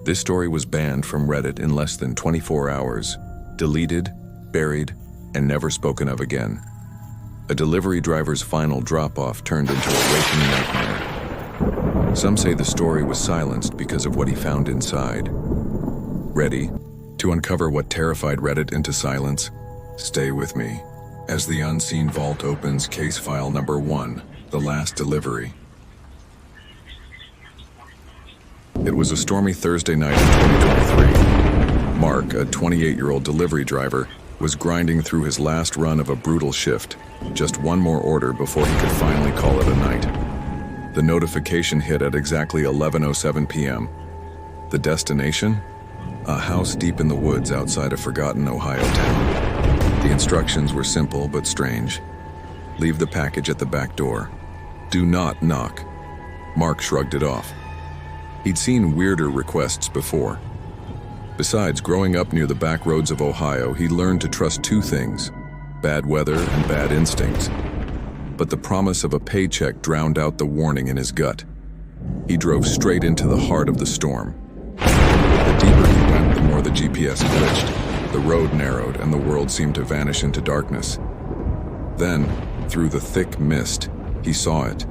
This story was banned from Reddit in less than 24 hours, deleted, buried, and never spoken of again. A delivery driver's final drop-off turned into a waking nightmare. Some say the story was silenced because of what he found inside. Ready to uncover what terrified Reddit into silence? Stay with me as the unseen vault opens case file number 1, the last delivery. It was a stormy Thursday night in 2023. Mark, a 28-year-old delivery driver, was grinding through his last run of a brutal shift, just one more order before he could finally call it a night. The notification hit at exactly 11:07 p.m. The destination? A house deep in the woods outside a forgotten Ohio town. The instructions were simple but strange. Leave the package at the back door. Do not knock. Mark shrugged it off. He'd seen weirder requests before. Besides, growing up near the back roads of Ohio, he learned to trust two things: bad weather and bad instincts. But the promise of a paycheck drowned out the warning in his gut. He drove straight into the heart of the storm. The deeper he went, the more the GPS glitched. The road narrowed and the world seemed to vanish into darkness. Then, through the thick mist, he saw it.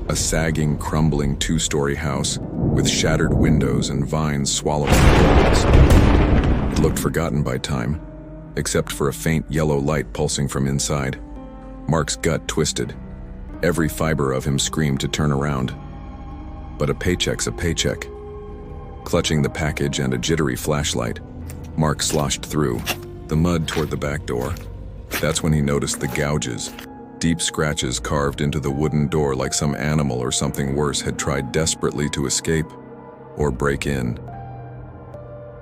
A sagging, crumbling two-story house with shattered windows and vines swallowing the walls. It looked forgotten by time, except for a faint yellow light pulsing from inside. Mark's gut twisted. Every fiber of him screamed to turn around. But a paycheck's a paycheck. Clutching the package and a jittery flashlight, Mark sloshed through, the mud toward the back door. That's when he noticed the gouges. Deep scratches carved into the wooden door like some animal or something worse had tried desperately to escape or break in.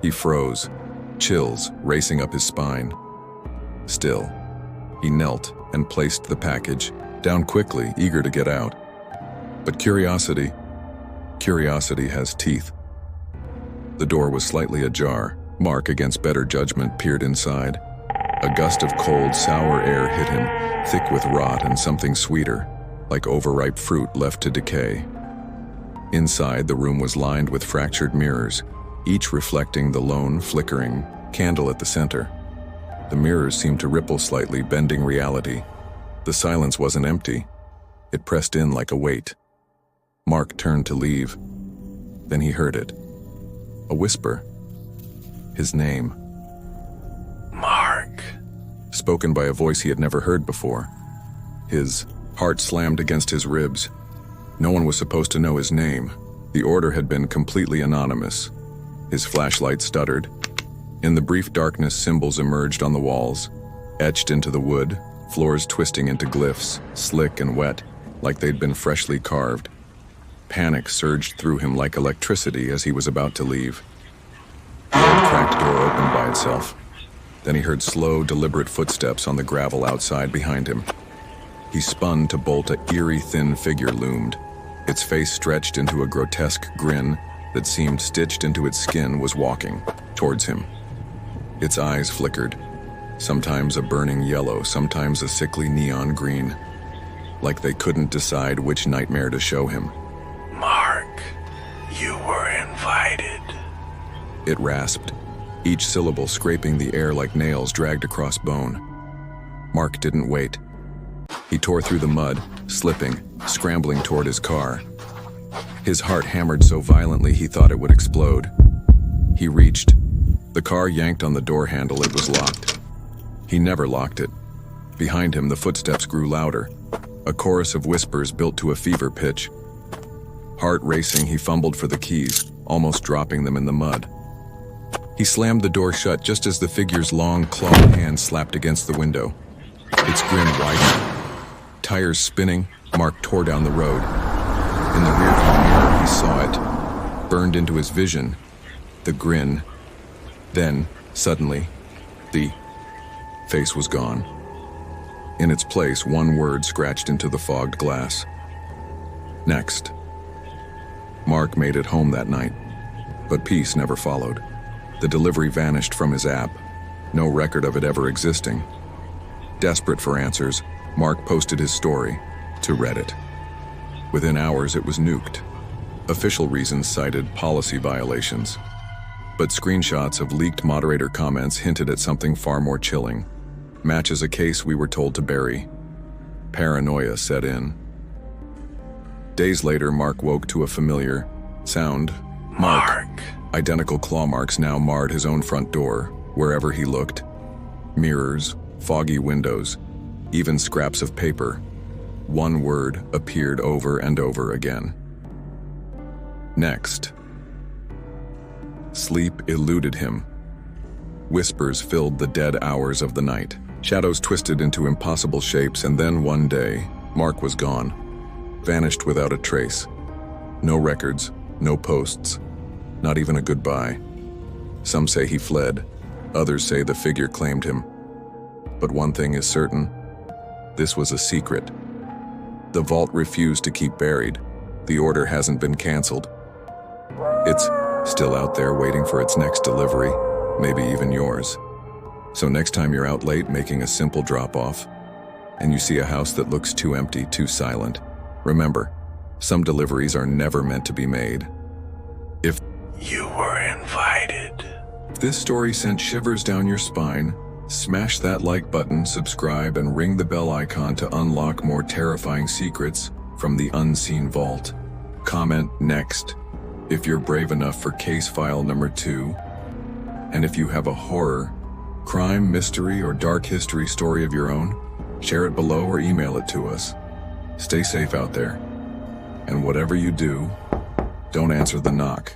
He froze, chills racing up his spine. Still, he knelt and placed the package down quickly, eager to get out. But curiosity has teeth. The door was slightly ajar. Mark, against better judgment, peered inside. A gust of cold, sour air hit him, thick with rot and something sweeter, like overripe fruit left to decay. Inside, the room was lined with fractured mirrors, each reflecting the lone, flickering candle at the center. The mirrors seemed to ripple slightly, bending reality. The silence wasn't empty. It pressed in like a weight. Mark turned to leave. Then he heard it. A whisper. His name. Mark. Spoken by a voice he had never heard before. His heart slammed against his ribs. No one was supposed to know his name. The order had been completely anonymous. His flashlight stuttered. In the brief darkness, symbols emerged on the walls, etched into the wood, floors twisting into glyphs, slick and wet, like they'd been freshly carved. Panic surged through him like electricity as he was about to leave. The old cracked door opened by itself. Then he heard slow, deliberate footsteps on the gravel outside behind him. He spun to bolt. An eerie, thin figure loomed. Its face stretched into a grotesque grin that seemed stitched into its skin was walking towards him. Its eyes flickered, sometimes a burning yellow, sometimes a sickly neon green, like they couldn't decide which nightmare to show him. Mark, you were invited. It rasped, each syllable scraping the air like nails dragged across bone. Mark didn't wait. He tore through the mud, slipping, scrambling toward his car. His heart hammered so violently he thought it would explode. He reached. The car yanked on the door handle. It was locked. He never locked it. Behind him, the footsteps grew louder. A chorus of whispers built to a fever pitch. Heart racing, he fumbled for the keys, almost dropping them in the mud. He slammed the door shut just as the figure's long, clawed hand slapped against the window. Its grin widened. Tires spinning, Mark tore down the road. In the rearview mirror, he saw it, burned into his vision. The grin. Then, suddenly, the face was gone. In its place, one word scratched into the fogged glass. Next. Mark made it home that night, but peace never followed. The delivery vanished from his app, no record of it ever existing. Desperate for answers, Mark posted his story to Reddit. Within hours, it was nuked. Official reasons cited policy violations, but screenshots of leaked moderator comments hinted at something far more chilling. Matches a case we were told to bury. Paranoia set in. Days later, Mark woke to a familiar sound. Mark. Identical claw marks now marred his own front door, wherever he looked. Mirrors, foggy windows, even scraps of paper. One word appeared over and over again. Next. Sleep eluded him. Whispers filled the dead hours of the night. Shadows twisted into impossible shapes, and then one day, Mark was gone. Vanished without a trace. No records, no posts, not even a goodbye. Some say he fled, others say the figure claimed him. But one thing is certain, this was a secret. The vault refused to keep buried. The order hasn't been canceled. It's still out there waiting for its next delivery, maybe even yours. So next time you're out late making a simple drop-off, and you see a house that looks too empty, too silent, remember, some deliveries are never meant to be made. If You were invited. this story sent shivers down your spine, smash that like button, subscribe, and ring the bell icon to unlock more terrifying secrets from the unseen vault. Comment next if you're brave enough for case file number 2. And if you have a horror, crime, mystery, or dark history story of your own, share it below or email it to us. Stay safe out there. And whatever you do, don't answer the knock.